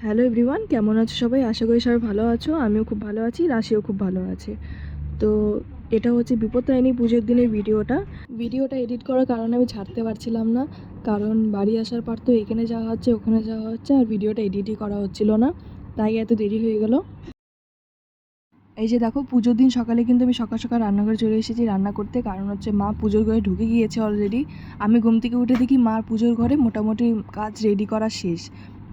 Hello everyone, কেমন আছো সবাই? আশা করি সবাই ভালো আছো। আমিও খুব ভালো আছি, রাশিও খুব ভালো আছে। তো এটা হচ্ছে বিপত্তারিণী পুজোর দিনের ভিডিওটা এডিট করার কারণে আমি ছাড়তে পারছিলাম না, কারণ বাড়ি আসার পর তো এখানে যাওয়া হচ্ছে, ওখানে যাওয়া হচ্ছে, আর ভিডিওটা এডিটই করা হচ্ছিল না, তাই এত দেরি হয়ে গেল। এই যে দেখো, পুজোর দিন সকালে কিন্তু আমি সকাল সকাল রান্নাঘরে চলে এসেছি রান্না করতে, কারণ হচ্ছে মা পুজোর ঘরে ঢুকে গিয়েছে অলরেডি। আমি ঘুম থেকে উঠে দেখি মার পুজোর ঘরে মোটামুটি কাজ রেডি করা শেষ।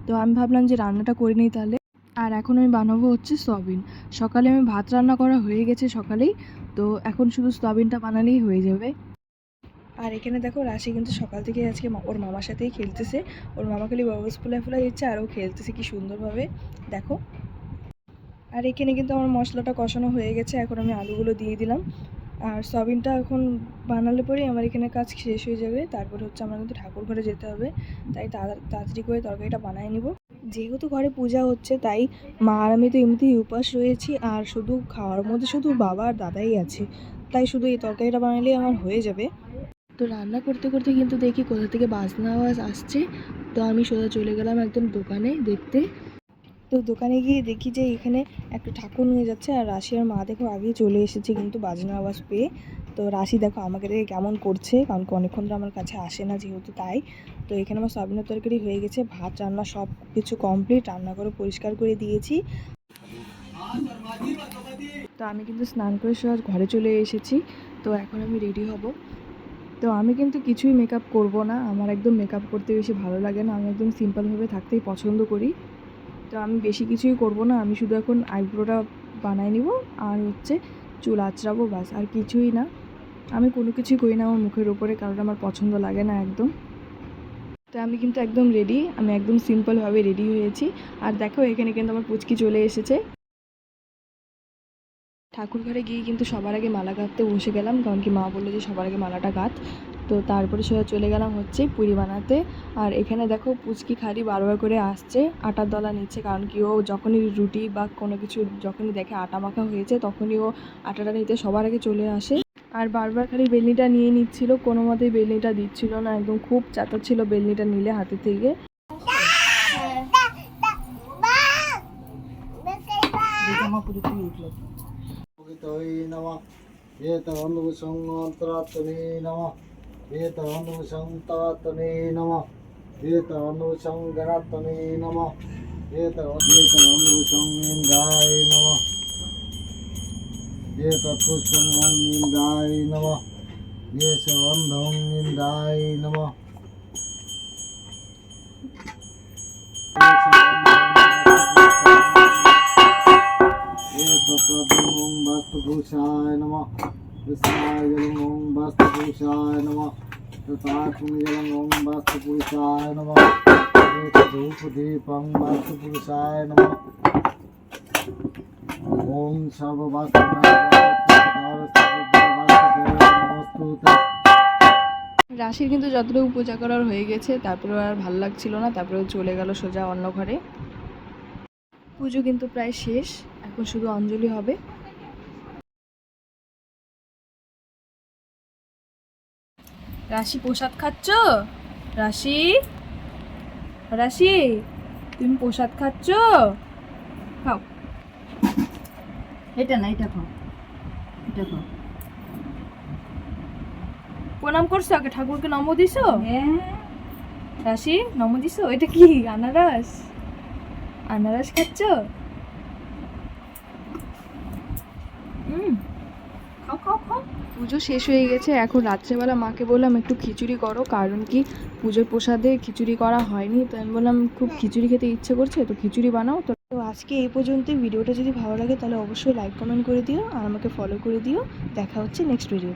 তো আমি ভাবলাম যে রান্নাটা করে নিই তাহলে। আর এখন আমি বানাবো হচ্ছে সয়াবিন। সকালে আমি ভাত রান্না করা হয়ে গেছে সকালেই, তো এখন শুধু সয়াবিনটা বানালেই হয়ে যাবে। আর এখানে দেখো, রাশি কিন্তু সকাল থেকে আজকে ওর মামার সাথেই খেলতেছে। ওর মামা খালি বাবুস ফুলা ফুলা দিচ্ছে আর ও খেলতেছে কি সুন্দরভাবে, দেখো। আর এখানে কিন্তু আমার মশলাটা কষানো হয়ে গেছে, এখন আমি আলুগুলো দিয়ে দিলাম। আর সয়াবিনটা এখন বানালে পরেই আমার এখানে কাজ শেষ হয়ে যাবে। তারপরে হচ্ছে আমার কিন্তু ঠাকুর ঘরে যেতে হবে, তাই তাড়াতাড়ি করে তরকারিটা বানিয়ে নিব। যেহেতু ঘরে পূজা হচ্ছে, তাই মা আর আমি তো এমনিতেই উপাস রয়েছি, আর শুধু খাওয়ার মধ্যে শুধু বাবা আর দাদাই আছে, তাই শুধু এই তরকারিটা বানালেই আমার হয়ে যাবে। তো রান্না করতে করতে কিন্তু দেখি কোথা থেকে বাজনা আওয়াজ আসছে, তো আমি সোজা চলে গেলাম একদম দোকানে দেখতে। তো দোকানে গিয়ে দেখি যে এখানে একটা ঠাকুর নিয়ে যাচ্ছে, আর রাশি আর মা দেখো আগেই চলে এসেছে কিন্তু বাজনার আওয়াজ পেয়ে। তো রাশি দেখো আমাকে দেখে কেমন করছে, কারণ অনেকক্ষণ ধরে আমার কাছে আসে না যেহেতু, তাই। তো এখানে আমার সয়াবিনের তরকারি হয়ে গেছে, ভাত রান্না সব কিছু কমপ্লিট, রান্না করে পরিষ্কার করে দিয়েছি। তো আমি কিন্তু স্নান করে সব ঘরে চলে এসেছি। তো এখন আমি রেডি হব। তো আমি কিন্তু কিছুই মেকআপ করব না, আমার একদম মেকআপ করতে বেশি ভালো লাগে না, আমি একদম সিম্পলভাবে থাকতেই পছন্দ করি। তো আমি বেশি কিছুই করব না, আমি শুধু এখন আইব্রোটা বানাই নিব আর হচ্ছে চুল আঁচড়াবো, বাস, আর কিছুই না। আমি কোনো কিছুই করি না আমার মুখের উপরে, কারণ আমার পছন্দ লাগে না একদম। তো আমি কিন্তু একদম রেডি, আমি একদম সিম্পলভাবে রেডি হয়েছি। আর দেখো এখানে কিন্তু আমার পুচকি চলে এসেছে। ঠাকুর ঘরে গিয়ে কিন্তু সবার আগে মালা গাঁথতে বসে গেলাম, কারণ কি মা বললো যে সবার আগে মালাটা গাঁথ। তো তারপরে চলে গেলাম হচ্ছে পুরি বানাতে। আর এখানে দেখো পুচকি খালি বারবার করে আসছে, আটার দলা নিচ্ছে, কারণ কি ও যখনই রুটি বা কোনো কিছু যখনই দেখে আটা মাখা হয়েছে, তখনই ও আটাটা নিতে সবার আগে চলে আসে। আর বারবার খালি বেলনিটা নিয়ে নিচ্ছিল, কোনো মতেই বেলনিটা দিচ্ছিল না, একদম খুব চাতাচ্ছিল বেলনিটা নিলে হাতে থেকে। नमः एतवनुसंतरात्तने नमः एतवनुसंतरात्तने नमः एतवनुसंगरात्तने नमः एतवनुसंगाय नमः एतत्पुष्पंगाय नमः एतवन्धंगाय नमः एतत्तद्भुं वास्तुपुरुषाय नमः कृष्णाय जलम् ॐ वास्तुपुरुषाय नमः तथात्मजलम् ॐ वास्तुपुरुषाय नमः एतद्धूपदीपं वास्तुपुरुषाय नमः ॐ सर्ववास्तुनमस्तुते। রাশির কিন্তু যতটুকু পূজা করার হয়ে গেছে, তারপরে আর ভালো লাগছিল না, তারপরে চলে গেল সোজা অন্য ঘরে। পুজো কিন্তু প্রায় শেষ, এখন শুধু অঞ্জলি হবে। রাশি প্রসাদ খাচ্ছ? রাশি, রাশি, তুমি প্রসাদ খাচ্ছ? খাও। এটা না, এটা খাও, এটা খাও। প্রণাম করছো আগে, ঠাকুরকে নমো দিছো? হ্যাঁ, রাশি নমো দিছো? এটা কি আনারস? আনারস খাচ্ছ? খাও খাও খাও। পুজো শেষ হয়ে গেছে, এখন রাত্রেবেলা মাকে বললাম একটু খিচুড়ি করো, কারণ কি পুজোর প্রসাদে খিচুড়ি করা হয়নি, তো আমি বললাম খুব খিচুড়ি খেতে ইচ্ছে করছে, তো খিচুড়ি বানাও। তো আজকে এই পর্যন্ত। ভিডিওটা যদি ভালো লাগে তাহলে অবশ্যই লাইক কমেন্ট করে দিও আর আমাকে ফলো করে দিও। দেখা হচ্ছে নেক্সট ভিডিও।